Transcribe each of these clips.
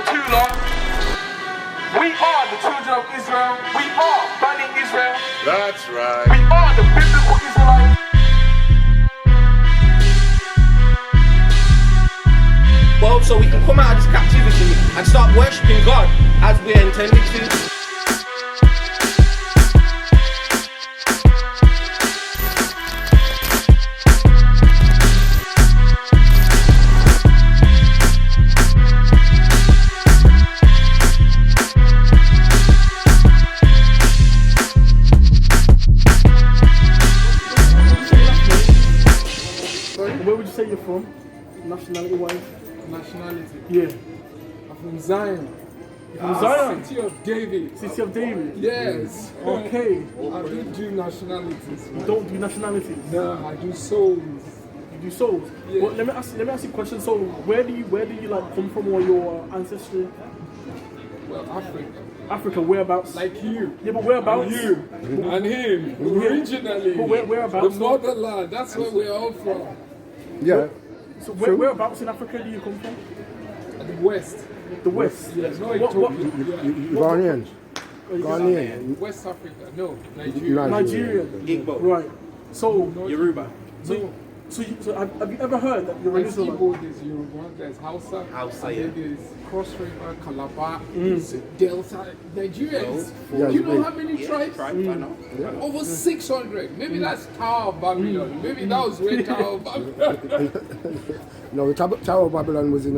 too long. We are the children of Israel. We are Bani Israel. That's right. We are the biblical Israelites. Well, so we can come out of this captivity and start worshipping God as we're intended to. Where would you say you're from, nationality-wise? Nationality. Yeah. I'm from Zion. From Zion? City of David. City of David? Yes. Okay. I do nationalities. You don't do nationalities? No, I do souls. You do souls? Yeah. Well, let me ask you a question. So where do you like come from, or your ancestry? Well, Africa. Africa, whereabouts? Like you. Yeah, but whereabouts? And you. And him. Originally. But whereabouts? The motherland. That's where we're all from. Yeah. So whereabouts in Africa do you come from? The West. The West? Yes. No, What? Ghanaian. Ghanaian. West Africa. No. Nigeria. Nigerian. Igbo. Right. So Yoruba. So have you ever heard that you're an There's Israelite? Igbo, there's Yoruba, there's Hausa, Hausa, and yeah. then there's Cross River, Calabar, there's Delta. Nigerians. Yeah, You know how many tribes? I know. Over 600. Maybe that's Tower of Babylon. Maybe that was where Tower of Babylon. No, the Tower of Babylon was in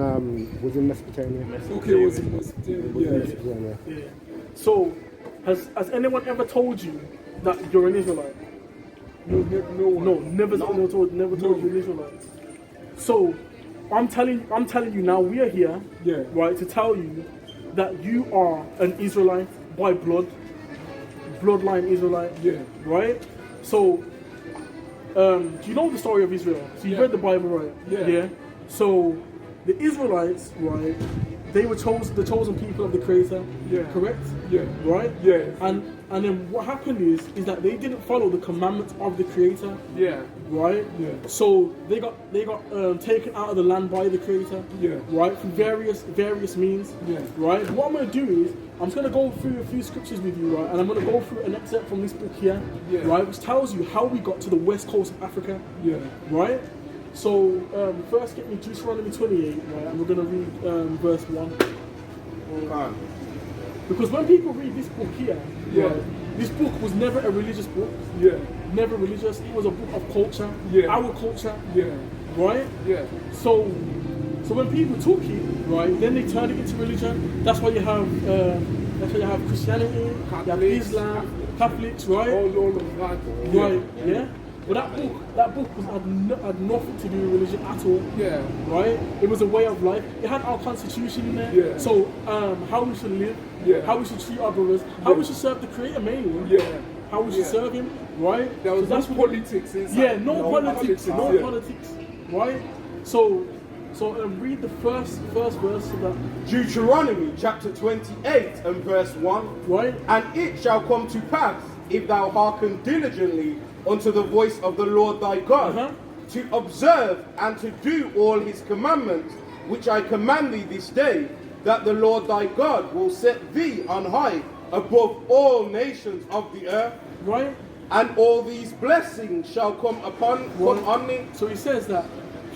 Mesopotamia. Okay, it was in Mesopotamia. Yeah. Yeah. So has anyone ever told you that you're an Israelite? No one. No, never told you an Israelite. So I'm telling you now, we are here, Yeah. right, to tell you that you are an Israelite by bloodline Israelite, Yeah. right? So do you know the story of Israel? So you Yeah. read the Bible, right? Yeah. So the Israelites, right, they were the chosen people of the Creator, Yeah. correct? Yeah. Right? Yeah. And then what happened is that they didn't follow the commandments of the Creator, Yeah. right? Yeah. So they got taken out of the land by the Creator, Yeah. right? Through various means, Yeah. right? What I'm gonna do is I'm just gonna go through a few scriptures with you, right? And I'm gonna go through an excerpt from this book here, Yeah. right? Which tells you how we got to the west coast of Africa, Yeah. right? So first get me Deuteronomy 28, right? And we're gonna read verse 1. Because when people read this book here, Yeah. right, this book was never a religious book, Yeah. never religious. It was a book of culture, Yeah. our culture, Yeah. right? Yeah. So when people took it, right, then they turned it into religion. That's why you have Christianity, you have Catholics, Islam, Catholics, right? All of that. Right, yeah. But that book had nothing to do with religion at all. Yeah. Right? It was a way of life. It had our constitution in there. Yeah. So how we should live, Yeah. how we should treat our brothers, how we should serve the Creator mainly. Yeah. How we should Yeah. serve Him, right? There was So that's no what- politics inside. Yeah, no politics, no yeah. politics, right? So read the first verse of that, Deuteronomy chapter 28 and verse 1. right? And it shall come to pass, if thou hearken diligently unto the voice of the Lord thy God, Uh-huh. to observe and to do all his commandments, which I command thee this day, that the Lord thy God will set thee on high above all nations of the earth, Right? and all these blessings shall come on thee. So he says that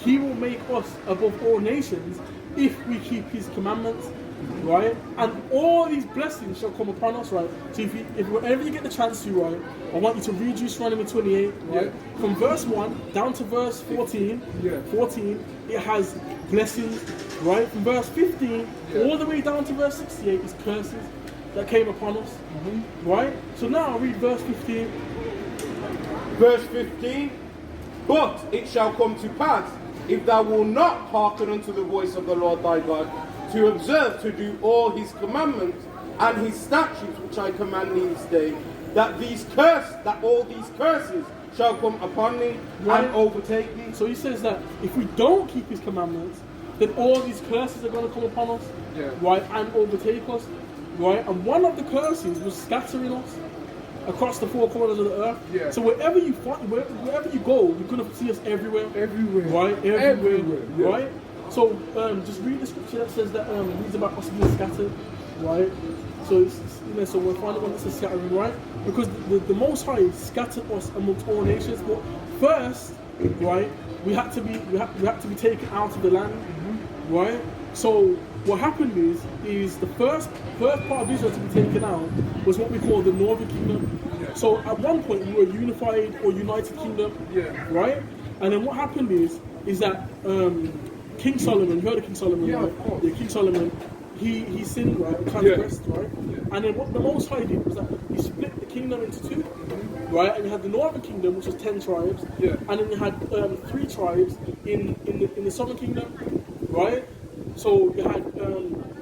He will make us above all nations if we keep His commandments, right? And all these blessings shall come upon us, right? So if whenever you get the chance to, right, I want you to read Deuteronomy 28, right? Yeah. From verse 1 down to verse 14. Yeah. 14, it has blessings, right? From verse 15 all the way down to verse 68 is curses that came upon us, right? So now I'll read verse 15. Verse 15. But it shall come to pass, if thou wilt not hearken unto the voice of the Lord thy God, to observe to do all his commandments and his statutes which I command thee this day, that all these curses shall come upon thee Right. and overtake thee. So he says that if we don't keep His commandments, then all these curses are going to come upon us, Yeah. right, and overtake us, right? And one of the curses was scattering us across the four corners of the earth. Yeah. So wherever you go, you're going to see us everywhere. Everywhere. Right? Everywhere. Yeah. Right? So just read the scripture that says that reads about us being scattered, right? So so we'll find it when it says scattering, right? Because the Most High scattered us amongst all nations, but first, right, we had to be taken out of the land, right? So what happened is the first part of Israel to be taken out was what we call the Northern Kingdom. So at one point we were a unified or united kingdom, right? And then what happened is that King Solomon, you heard of King Solomon, right? Of course. Yeah, King Solomon, he sinned, right? Transgressed, right? And then what the Most High did was that he split the kingdom into two, right? And you had the Northern Kingdom, which was 10 tribes, and then you had 3 tribes in the Southern Kingdom, right? So you had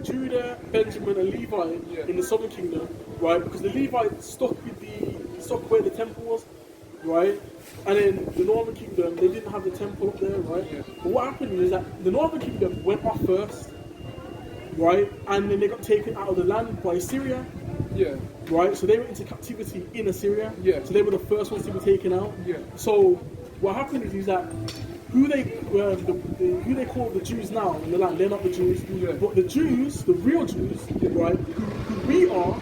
Judah, Benjamin, and Levi in the Southern Kingdom, right? Because the Levites stuck where the temple was, right? And then the Northern Kingdom, they didn't have the temple up there, right? But what happened is that the Northern Kingdom went off first, right? And then they got taken out of the land by Assyria, right? So they went into captivity in Assyria, so they were the first ones to be taken out. So what happened is that who they call the Jews now in the land, they're not the Jews, but the Jews, the real Jews, right, who we are,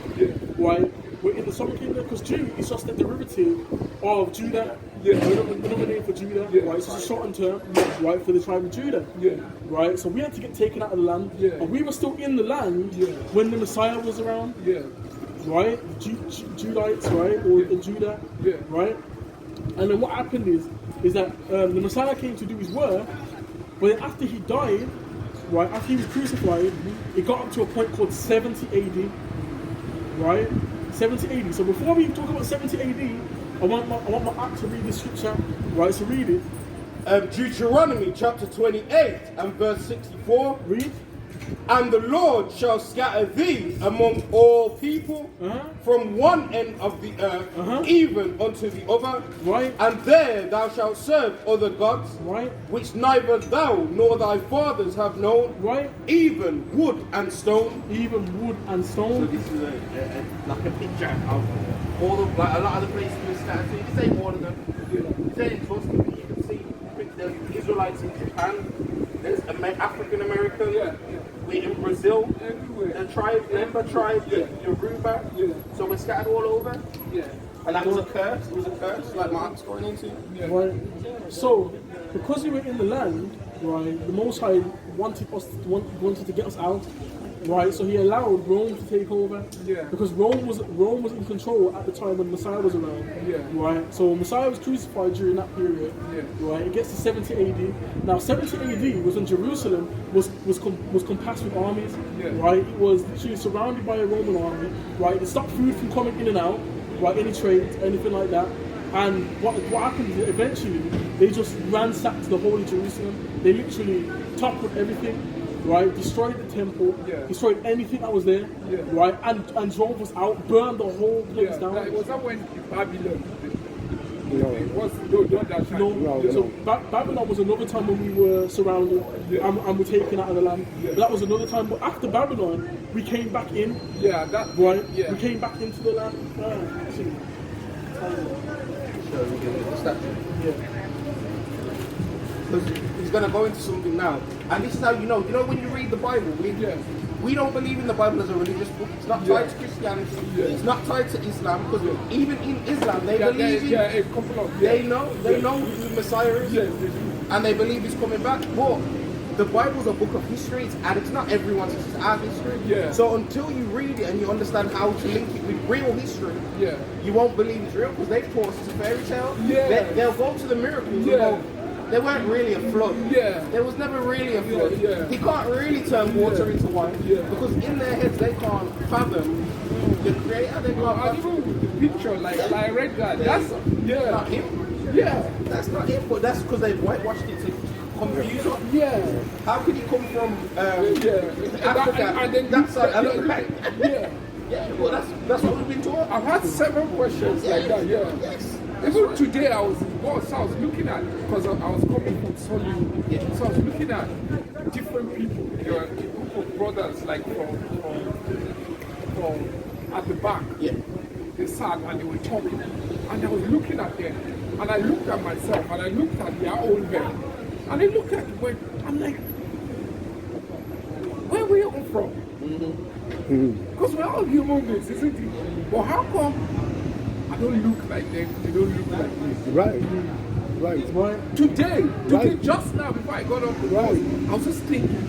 right, we're in the Southern Kingdom, because Jew is just a derivative of Judah, another name for Judah, right, so it's a shortened term, right, for the tribe of Judah, right, so we had to get taken out of the land, and we were still in the land when the Messiah was around, right, Judites, right, or Judah, right, and then what happened is that the Messiah came to do his work, but then after he died, right, after he was crucified, it got up to a point called 70 AD, right? 70 AD. So before we talk about 70 AD, I want my act to read the scripture, right? So read it. Deuteronomy chapter 28 and verse 64. Read. And the Lord shall scatter thee among all people from one end of the earth even unto the other. Right. And there thou shalt serve other gods, Right. which neither thou nor thy fathers have known, Right. even wood and stone. Even wood and So stone. this is like a picture of all of like a lot of the places we're scattered to. This ain't all of them. This ain't exhaustive. You can see the Israelites in Japan. There's African American. We're in Brazil. Everywhere. The tribe, Lemba tribe, Yoruba. So we're scattered all over. And that was a curse. It was a curse, like Mark's going into. Right. So because we were in the land, right, the Most High wanted to get us out. Right, so he allowed Rome to take over, because Rome was in control at the time when Messiah was around, right. So Messiah was crucified during that period, right. It gets to 70 AD. Now 70 AD was when Jerusalem was compassed with armies, right. It was literally surrounded by a Roman army, right. It stopped food from coming in and out, right. Any trade, anything like that. And what happened is eventually they just ransacked the whole of Jerusalem. They literally toppled everything. Right, destroyed the temple, destroyed anything that was there, right, and drove us out, burned the whole place down. It was not when Babylon. No. Was not that time. No, so Babylon was another time when we were surrounded and were taken out of the land. But that was another time. But after Babylon, we came back in. Right. We came back into the land. Actually, He's going to go into something now. And this is how you know when you read the Bible, we don't believe in the Bible as a religious book. It's not tied to Christianity. It's not tied to Islam, because even in Islam they believe in, a couple of they know who the Messiah is, and they believe he's coming back. But the Bible's a book of histories, and it's not everyone's, it's our history. So until you read it and you understand how to link it with real history, you won't believe it's real, because they've taught us it's a fairy tale. They'll go to the miracles and go, there weren't really a flood. There was never really a flood. He can't really turn water into wine, because in their heads they can't fathom the creator. They can't fathom the picture, like I read that. That's not him. That's not him, but that's because they've whitewashed it to confuse us. How could he come from Africa and then that side and look back? Well, that's what we've been taught. I've had several questions like that. Yes. Even today I was in bus, I was looking at, because I was coming from Shalom, so I was looking at different people. There were a group of brothers like from at the back. They sat and they were talking, and I was looking at them, and I looked at myself, and I looked at their old men, and I looked at when I'm like, from? Because we're all human beings, isn't it? But how come I don't look like them, they don't look like me? Right. Today, Right. just now before I got up the Right. bus, I was just thinking,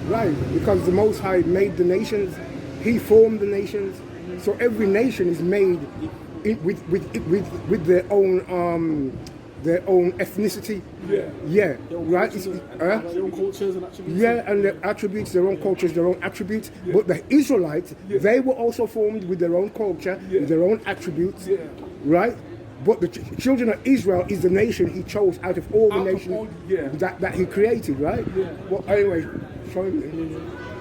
Right, because the Most High made the nations, He formed the nations, so every nation is made with their own ethnicity. yeah, Right. Their own cultures and attributes. Yeah, and their attributes, their own cultures, their own attributes. But the Israelites, they were also formed with their own culture, with their own attributes. Right. But the children of Israel is the nation He chose out of all the Out of nations all- that He created. Right. Well, anyway, sorry.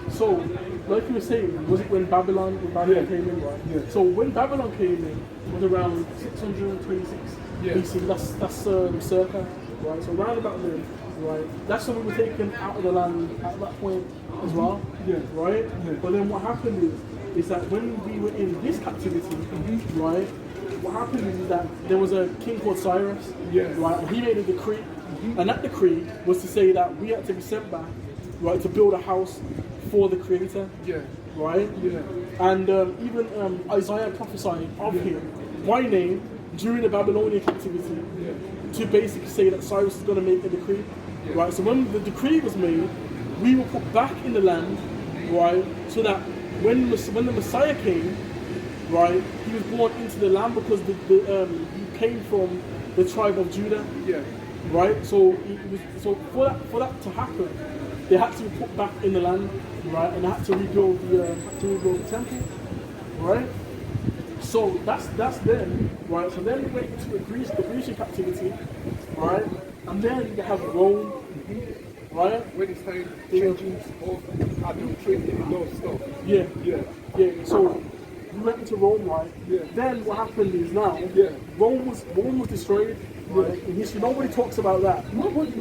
So, like you were saying, was it when Babylon came in, right? So when Babylon came in, it was around 626 BC. That's circa, right? So around about then, right? That's when we were taken out of the land at that point as well, right? But then what happened is that when we were in this captivity, right? What happened is that there was a king called Cyrus, right? And he made a decree, and that decree was to say that we had to be sent back, right, to build a house for the Creator, right? And even Isaiah prophesying of him by name during the Babylonian captivity to basically say that Cyrus is going to make a decree, right? So when the decree was made, we were put back in the land, right? So that when the Messiah came, right, he was born into the land because he came from the tribe of Judah, right? So for that to happen, they had to be put back in the land, right? And they had to rebuild the temple, right? So that's them, right? So then we went into the Grecian captivity, right? And then you have Rome, right? when it started changing of administrating a lot of stuff. Yeah. So we went into Rome, right? Then what happened is now Rome was destroyed. Right? In history, nobody talks about that. Nobody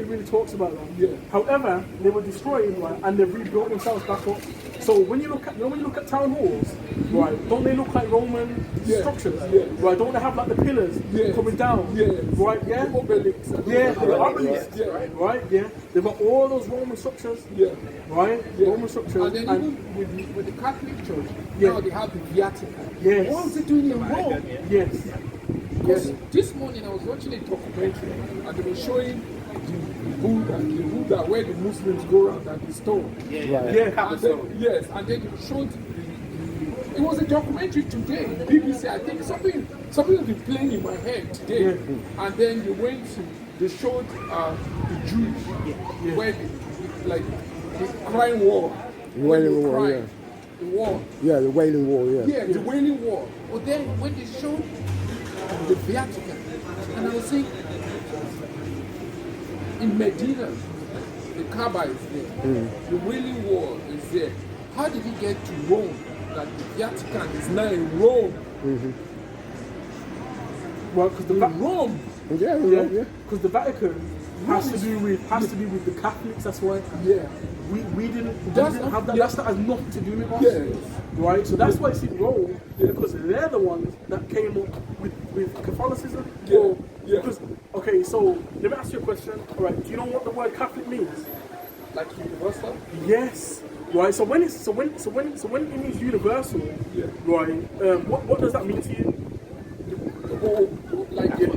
really talks about that. However, they were destroyed, right, and they rebuilt themselves back up. So when you look at town halls, right, don't they look like Roman structures? Right? Don't they have like the pillars coming down? Right? Yeah. The obelisks. Right? Yeah. They've got all those Roman structures. Right? Roman structures. And then even with the Catholic Church, now they have the viaticum. What was it doing in Rome? Yes. Because this morning I was watching a documentary and they were showing the Buddha where the Muslims go around and the stone. And then they showed it was a documentary today, BBC. I think something will be playing in my head today. And then they showed the Jews where the crying war. The Wailing War, The war. Yeah, the Wailing War, The Wailing War. But then when they showed the Vatican, and I was saying, in Medina, the Kaaba is there, the Wailing War is there. How did he get to Rome? That the Vatican is now in Rome. Well, because Rome. Because the Vatican has to be with the Catholics. That's why. We didn't have that. That has nothing to do with us. Right. So that's why it's in Rome, because they're the ones that came up with Catholicism. Because so let me ask you a question. All right. Do you know what the word Catholic means? Like universal? Yes. Right. So when it means universal, right? What does that mean to you? Like they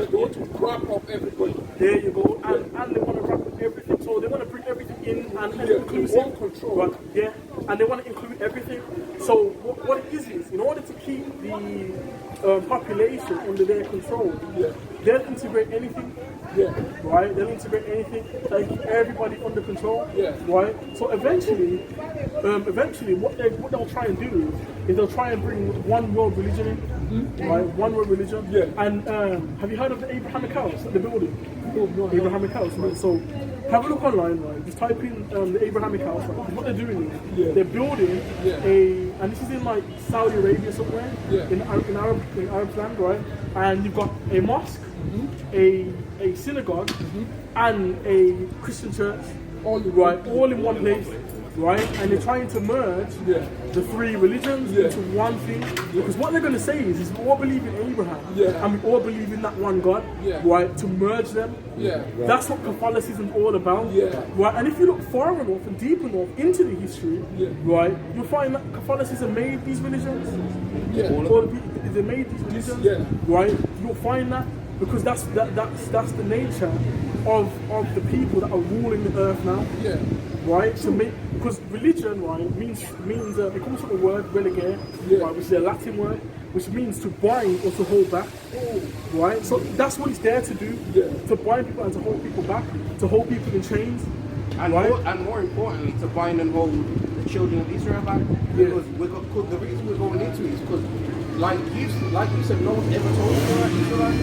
want to wrap up everybody. There you go. And they want to wrap up everything. So they want to bring everything in and inclusive. Control. Right. Yeah. And they want to include everything. So what it is in order to keep the population under their control, they'll integrate anything. Right? They'll integrate anything to keep everybody under control. Right? So eventually what they'll try and do is they'll try and bring one world religion in. Right? One world religion. And have you heard of the Abrahamic house, the building? No, Abrahamic house. Right? So have a look online, right? Just type in the Abrahamic house. Right? What they're doing is they're building and this is in like Saudi Arabia somewhere, in Arab land, right? And you've got a mosque, a synagogue, and a Christian church, all in one place. right? And they're trying to merge the three religions into one thing. Because what they're going to say is we all believe in Abraham, and we all believe in that one God, right? To merge them. That's what Catholicism is all about, right? And if you look far enough and deep enough into the history, right, you'll find that Catholicism made these religions. Or they made these religions, right? You'll find that because that's the nature of the people that are ruling the earth now, right? So because religion, right, means it comes from the word religare, right, which is a Latin word, which means to bind or to hold back, right? So that's what it's there to do, to bind people and to hold people back, to hold people in chains, and more importantly, to bind and hold the children of Israel back. Because the reason we're going into it is because, like you said, no one's ever told Israelite.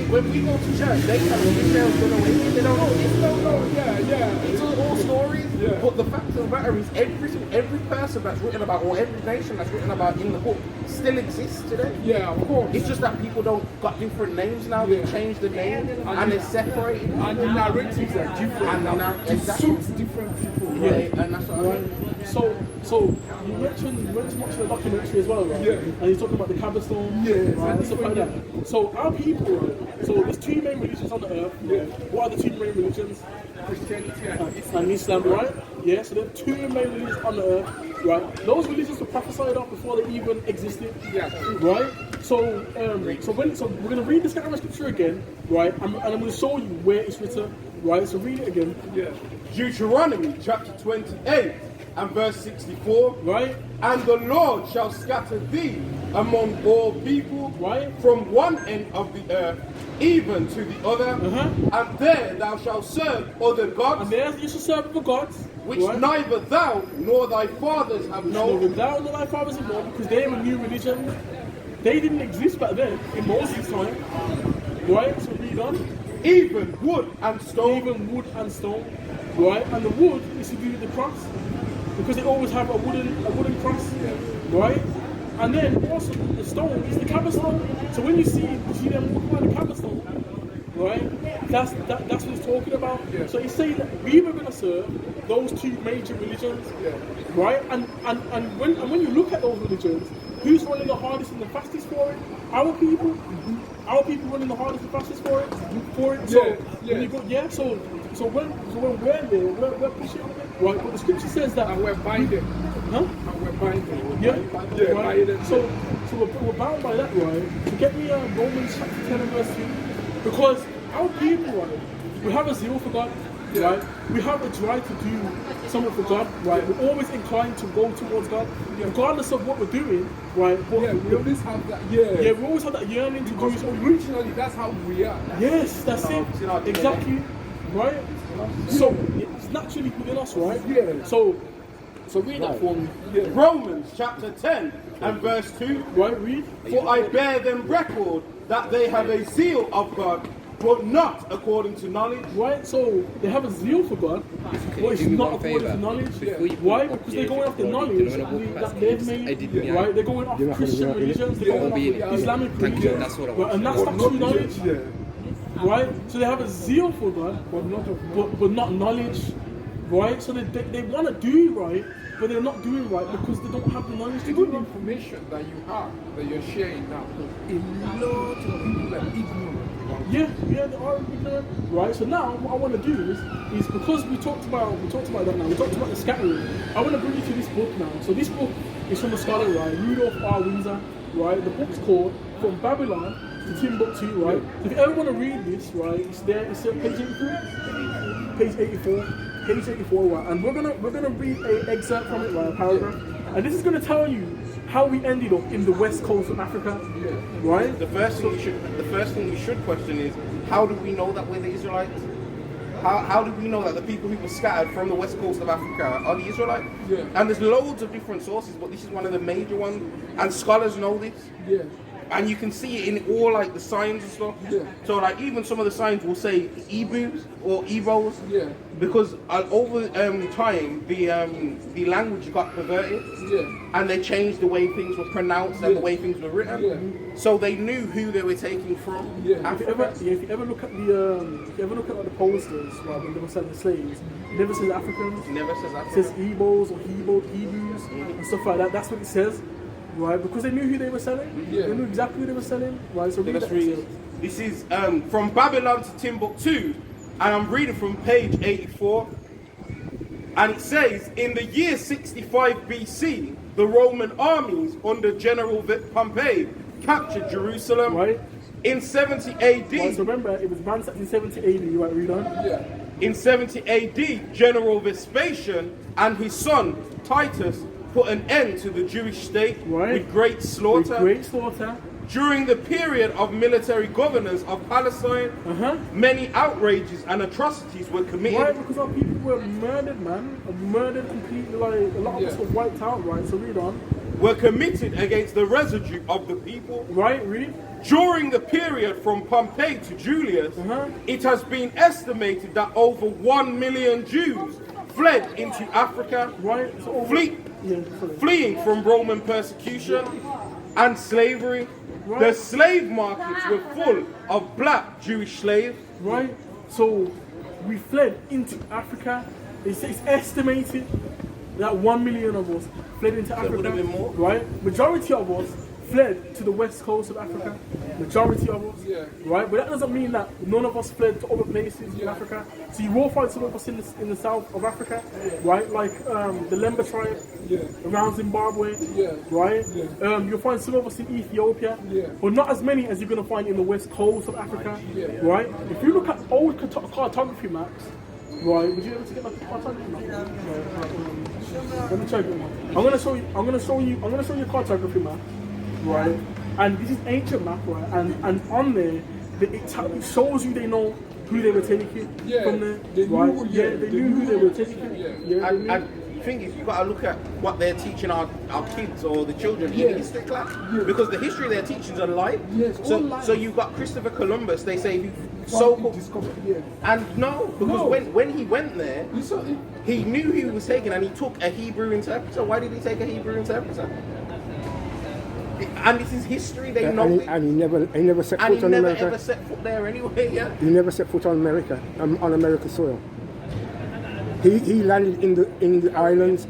When we go to church, they tell us Israel's gone away. They don't know. They don't know. It's all stories. But the fact of the matter is, every person that's written about, or every nation that's written about in the book, still exists today. Yeah, of course. It's just that people don't got different names now. They changed the name and they're separated. And the narratives are different. And it suits different people. And that's what I mean. So you mentioned much of the documentary as well, right? And you're talking about the Cabestone, right? And stuff like that. So our people, right? So there's two main religions on the earth. What are the two main religions? Christianity and Islam, right? Yeah, so there are two main religions on the earth, right? Those religions were prophesied of before they even existed, right? So we're gonna read this kind of scripture again, right? And I'm gonna show you where it's written, right? So read it again. Deuteronomy chapter 28 and verse 64. Right? And the Lord shall scatter thee among all people, right, from one end of the earth even to the other, and there thou shalt serve other gods, and there you shall serve other gods, which neither thou nor thy fathers have known. Neither thou nor thy fathers have known, because they were new religions. They didn't exist back then in Moses' time. Right? So read on. Even wood and stone. Even wood and stone. Right? And the wood is to do with the cross, because they always have a wooden cross. Right? And then also the stone is the Cabestone. So when you see them walking around the Cabestone, right? That's what he's talking about. So he's saying that we were going to serve those two major religions, right? And when you look at those religions, who's running the hardest and the fastest for it? Our people. Our people running the hardest and fastest for it. So when you go, so when we're there, we're pushing on it, right? But the scripture says that, and we're binding. Huh? And we're binding. Right? So we're bound by that, right? So get me Romans chapter 10 and verse 2. Because our people, right, we have a zeal for God, right? We have a drive to do something for God, right? We're always inclined to go towards God, regardless of what we're doing, right? But we always have that. We always have that yearning to do something. Originally, that's how we are. Yes, that's it. Exactly, right? So it's naturally within us, right? So read that for me. Romans chapter 10 and verse 2. Right, read. For I bear them record that they have a zeal of God, but not according to knowledge. Right, so they have a zeal for God, but it's not according to knowledge. Why? Because they're going after knowledge that they've made. Right, they're going off Christian religions, they're going off Islamic religions, and that's not true knowledge. Right, so they have a zeal for God, but not knowledge. Right, so they want to do right, but they're not doing right because they don't have the knowledge to do the it. information that you have, that you're sharing now, a lot of people are ignorant. Yeah, they are ignorant. Right, so now what I want to do is because we talked about that now, we talked about the scattering, I want to bring you to this book now. So this book is from a scholar, right, Rudolf R. Windsor, right? The book's called From Babylon to Timbuktu, right? So if you ever want to read this, right, it's there, it's at page 83, page 84. Page 84, right? And we're gonna read an excerpt from it, right? A paragraph, and this is gonna tell you how we ended up in the west coast of Africa, right? The first thing we should question is, how do we know that we're the Israelites? How do we know that the people who were scattered from the west coast of Africa are the Israelites? And there's loads of different sources, but this is one of the major ones, and scholars know this. and you can see it in all like the signs and stuff. Yeah. So like even some of the signs will say Ebus or Evos. Yeah. Because over time the language got perverted. Yeah. And they changed the way things were pronounced and the way things were written. Yeah. So they knew who they were taking from. Yeah. If you ever look at the posters, right, when they were selling slaves, it never says Africans. It never says It African. says Ebos or Hebrews and stuff like that. That's what it says, right? Because they knew who they were selling. Yeah. They knew exactly who they were selling, right? So read Let's that. read. This is from Babylon to Timbuktu, and I'm reading from page 84. And it says, in the year 65 BC, the Roman armies under General Pompey captured Jerusalem. Right. In 70 AD, Right, so remember, it was ransacked in 70 AD, right? Read on. Yeah. in 70 AD, General Vespasian and his son Titus put an end to the Jewish state Right. with great slaughter. With great slaughter. During the period of military governors of Palestine, many outrages and atrocities were committed. Right, because our people were murdered, man. Murdered completely, like, a lot of us were wiped out, right? So read on. Were committed against the residue of the people. Right, read. During the period from Pompey to Julius, it has been estimated that over 1 million Jews fled into Africa, Right, so fleeing from Roman persecution and slavery. Right. The slave markets were full of black Jewish slaves. Right, so we fled into Africa. It's estimated that 1 million of us fled into Africa. would have been more. Right, majority of us fled to the west coast of Africa. Majority of us. Yeah. Right, but that doesn't mean that none of us fled to other places in Africa. So you will find some of us in the south of Africa, right? Like the Lemba tribe around Zimbabwe, right? You'll find some of us in Ethiopia, but not as many as you're going to find in the west coast of Africa, right? If you look at old cartography maps, right? Would you able to get like a cartography map? Let me check it. I'm gonna show you a cartography map, right? And this is ancient map, right? And on there, it shows you they know who they were taking from there, they knew, right? They knew who they were taking. And the thing is, you got to look at what they're teaching our kids or the children in history class, because the history they're teaching is a lie. So you've got Christopher Columbus. They say he and no, because when he went there, he knew who he was taking, and he took a Hebrew interpreter. Why did he take a Hebrew interpreter? And this is history. They know. And he never set foot on America. Ever set foot there anyway. Yeah. He never set foot on America, on American soil. He landed in the islands.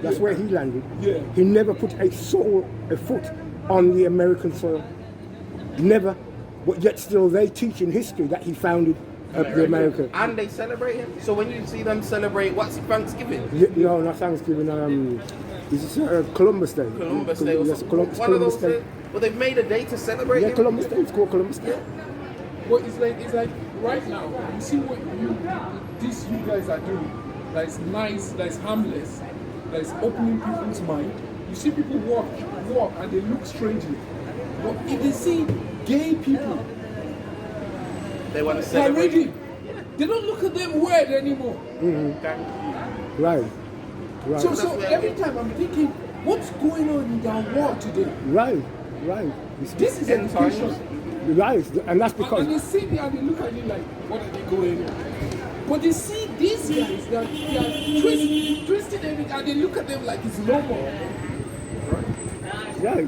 That's where he landed. He never put a foot on the American soil. Never. But yet still they teach in history that he founded the America. And they celebrate him. So when you see them celebrate, what's it, Thanksgiving? No, not Thanksgiving. It's Columbus Day. Columbus Day or Yes, something. Columbus One of those Day. days. Well, they've made a day to celebrate him. Columbus Day. It's called Columbus Day. But it's like right now, you see what you guys are doing. That's nice, that's harmless, that's opening people's mind. You see people walk and they look strangely. But if they see gay people, They want to they're celebrate. ready. They don't look at them weird anymore. Right. So every time I'm thinking, what's going on in our world today? Right. This is education. Right, and that's because And they see me and they look at me like, what are they going on? But they see these guys that they are twisting everything and they look at them like it's normal. right. Yeah.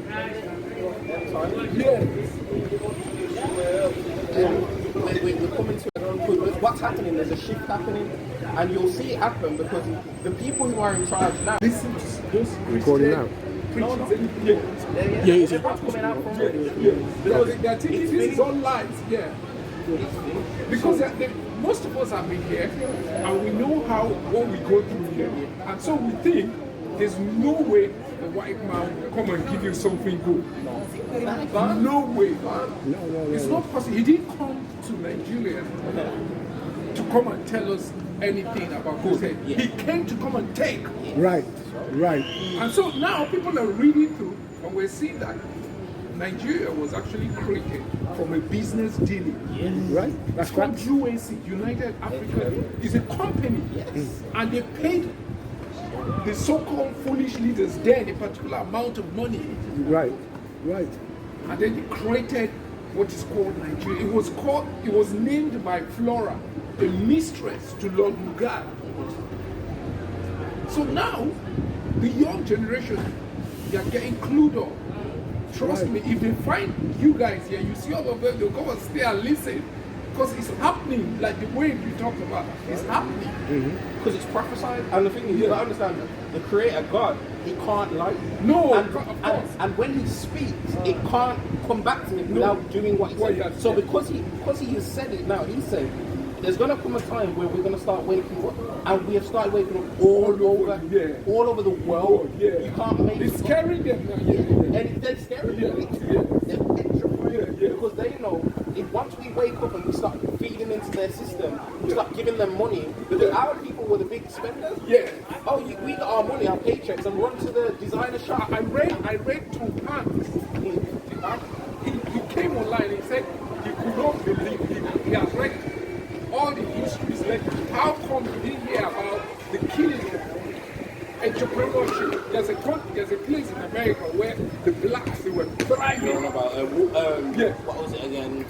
We're coming to what's happening. There's a shift happening, and you'll see it happen because the people who are in charge now. Listen to those Recording now. preachers. What's coming out from it? Because they're thinking this is all lies. Because most of us have been here and we know what we go through here. And so we think there's no way the white man will come and give you something good. No way. It's not possible. He didn't come to Nigeria to come and tell us anything about good. He came to come and take. Right. And so now people are reading through and we're seeing that Nigeria was actually created from a business dealing. Right. It's called UAC, United Africa. It's a company. And they paid the so-called foolish leaders then a particular amount of money. Right. and then they created what is called Nigeria. It was named by Flora, a mistress to Lord Lugard. So now, the young generation, they are getting clued up. Trust me, if they find you guys here, you see all of them, they'll come and stay and listen. Because it's happening, like the way you talked about, it's happening. Because it's prophesied. And the thing is, you gotta understand, the Creator God, He can't lie. No, and, of course. and when He speaks, it can't come back to Him without doing what He said. So because he has said it now, He said, there's gonna come a time where we're gonna start waking up, and we have started waking up all over the world. You can't make it's scaring them now. And they're scaring them. They're petrified because they know if once we wake up and we start feeding into their system, we start giving them money. Because our people were the big spenders. Oh, we got our money, our paychecks, and run to the designer shop. I read Tom Hanks. He came online and he said he could not believe it. He has read all the histories. Like, how come he didn't hear about the killing of entrepreneurship? There's a place in America where the blacks, they were thriving. About what was it again?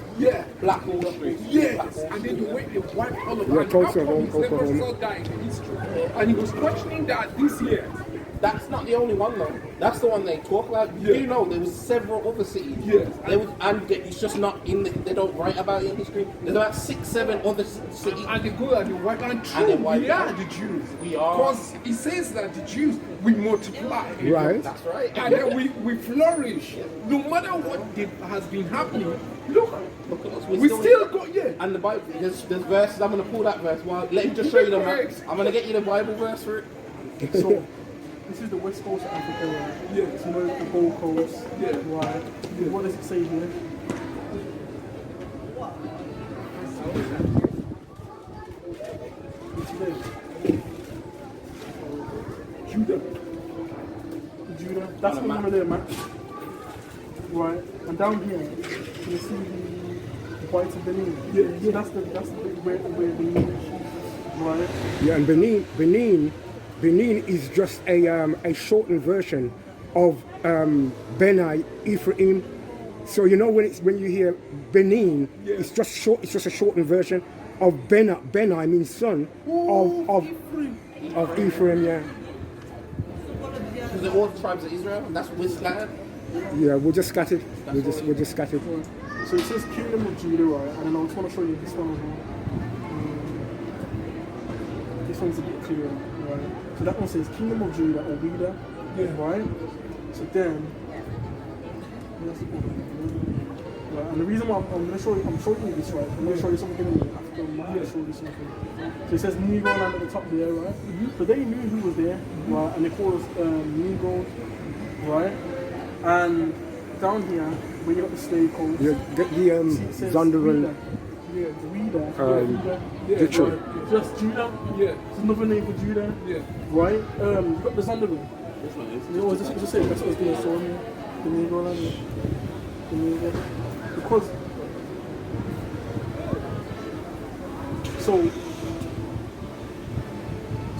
Black Wall Street. Yes, and then the way they wiped all of that. How come he's never saw that in the history? And he was questioning that this year. That's not the only one though. That's the one they talk about. You know, there was several other cities. And it's just not in the, they don't write about it in history. There's about 6, 7 other cities. And they go and they wipe and true. We are the Jews. We are. Because it says that the Jews, we multiply. Right. That's right. And then we flourish. No matter what has been happening. Look at us. We still go, And the Bible, there's verses. I'm going to pull that verse. Well, let me just show you the map. I'm going to get you the Bible verse for it. So, this is the west coast of Africa, right? It's the Gold Coast. Right. What does it say here? Judah. That's the one of their maps. Right. And down here, you see the whites of Benin. That's the bit where Benin is. Right. Yeah, and Benin is just a shortened version of Benai, Ephraim. So you know when you hear Benin, it's just a shortened version of Benai means son of Ephraim. Yeah. Is it all the tribes of Israel? That's we're scattered. Yeah, we're just scattered. We're just scattered. So it says Kingdom of Judah, right? And then I just want to show you this one as well. This one's a bit clearer, right? So that one says Kingdom of Judah or Judah, right? So then, right, and the reason why I'm showing you this, right? I'm going to show you something in Africa. I'm going to show you something. So it says Negro land at the top there, right? So they knew who was there, right? And they called us Negroes, right? And down here, where you got the slave coast, Get the Zondervan. Right. Just Judah. It's another name for Judah. Right. You got the Zondervan. Just say that's what's being shown here. The Negro land. The Negro. Because so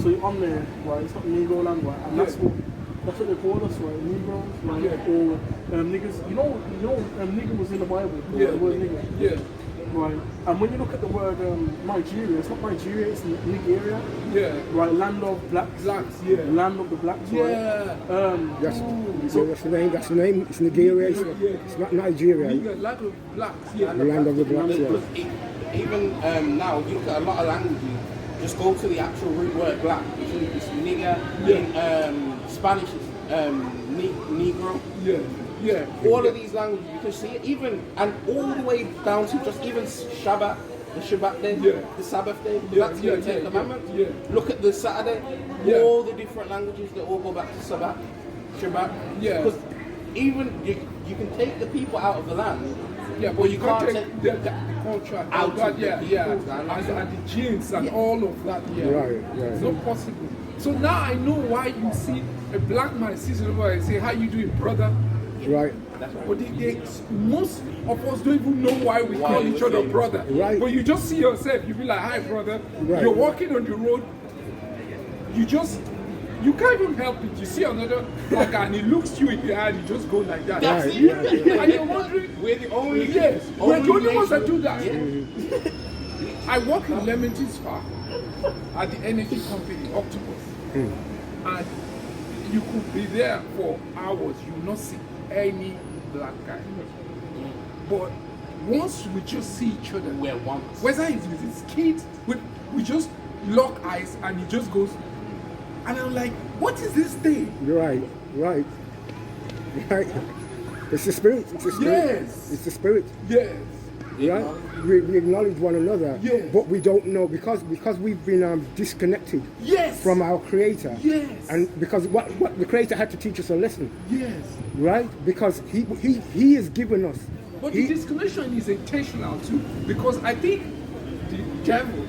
you're on there, right? It's not Negro land, right? And that's what they call us, right? Negroes, right? Or niggas. You know, nigger was in the Bible. The word nigger. Right. And when you look at the word Nigeria, it's not Nigeria, it's Nigeria. Right. Land of blacks. Land of the blacks. Right? That's the name. It's Nigeria. It's not Nigeria. Land of blacks. Land of the blacks. Even now, if you look at a lot of languages, just go to the actual root word black. It's nigger. In Spanish, it's negro. All of these languages, you can see it, even, and all the way down to just even Shabbat, the Shabbat day, the Sabbath day, that's the Ten Commandments. Look at the Saturday, all the different languages that all go back to Shabbat. Because even you can take the people out of the land, but you can't take the contract out of and the genes and all of that. Right. It's not possible. So now I know why you see a black man sitting over and say, "How you doing, brother?" Right. But most of us don't even know why we call each other brother. Right. But you just see yourself, you be like, "Hi, brother." Right. You're walking on the road. You just you can't even help it. You see another black guy and he looks you in the eye and he just goes like that. That's Right, it. right. And you're wondering, We're the only yes, we're the only ones that nation. do that. I work in Leamington Spa at the energy company, Octopus. And you could be there for hours, you will not see any black guy. But once we just see each other, We're one. whether it's with his kids, we just lock eyes and he just goes, and I'm like, what is this thing? Right. Right. It's the spirit. It's the spirit. Yes. It's the spirit. Yes. Right? We acknowledge one another, Yes. but we don't know because we've been disconnected Yes. from our Creator. Yes. And because what the Creator had to teach us a lesson, Yes. right? Because he has given us. But he- the disconnection is intentional too, because I think the devil,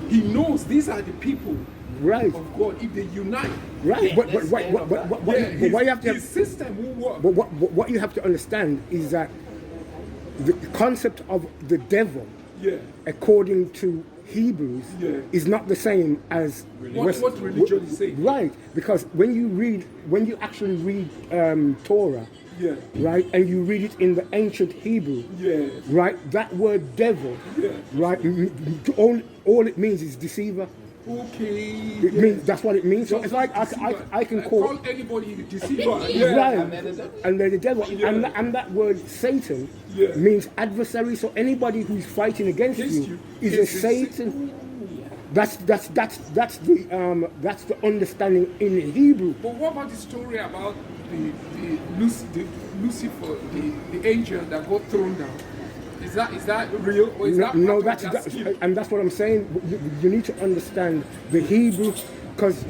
he knows these are the people Right. of God. If they unite, Right. Yeah, but that's what kind of that. you have to his system will work. but what you have to understand is that the concept of the devil, Yeah. according to Hebrews, Yeah. is not the same as What religion is saying. Right, because when you actually read Torah, Yeah. right, and you read it in the ancient Hebrew, Yes. right, that word devil, Yeah. right, all it means is deceiver. Okay. It means that's what it means. So it's like I can call anybody the deceiver. right, And then the devil. and then the devil, Yeah. and that word Satan Yeah. means adversary. So anybody who's fighting against you is a Satan. That's the understanding in Hebrew. But what about the story about the Lucifer, the angel that got thrown down? Is that real, or is that No, part that's of that scheme? and that's what I'm saying. You need to understand the Hebrew, because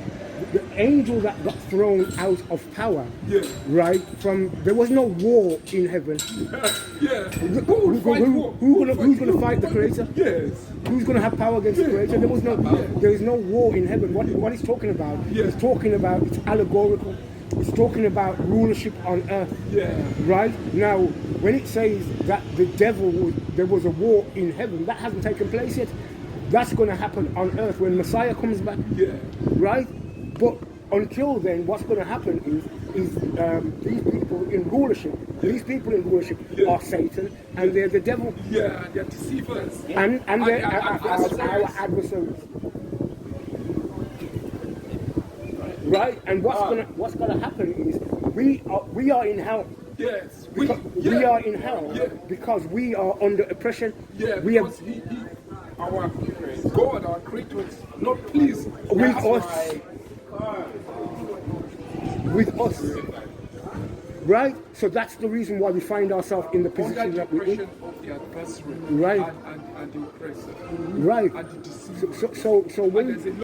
the angel that got thrown out of power, Yeah. right? There was no war in heaven. Yeah. Who will fight war? Who's gonna fight the Creator? Yes. Who's going to have power against the Creator? There is no war in heaven. What he's talking about, Yeah. he's talking about, it's allegorical. It's talking about rulership on earth. Yeah. Right? Now, when it says that there was a war in heaven, that hasn't taken place yet. That's going to happen on earth when Messiah comes back. Yeah. Right? But until then, what's going to happen is these people in rulership, Yeah. are Satan, and they're the devil, Yeah. They're deceivers. and they're adversaries. our adversaries. Right? And what's gonna happen is we are in hell. Yes. We are in hell Yeah. because we are under oppression. Yeah, we have because our God, our Creator, is not pleased with us. Right? So that's the reason why we find ourselves in the under position the that we're oppression in. of the adversary, Right. and the oppressor, Right. and the deceiver. So when And there's a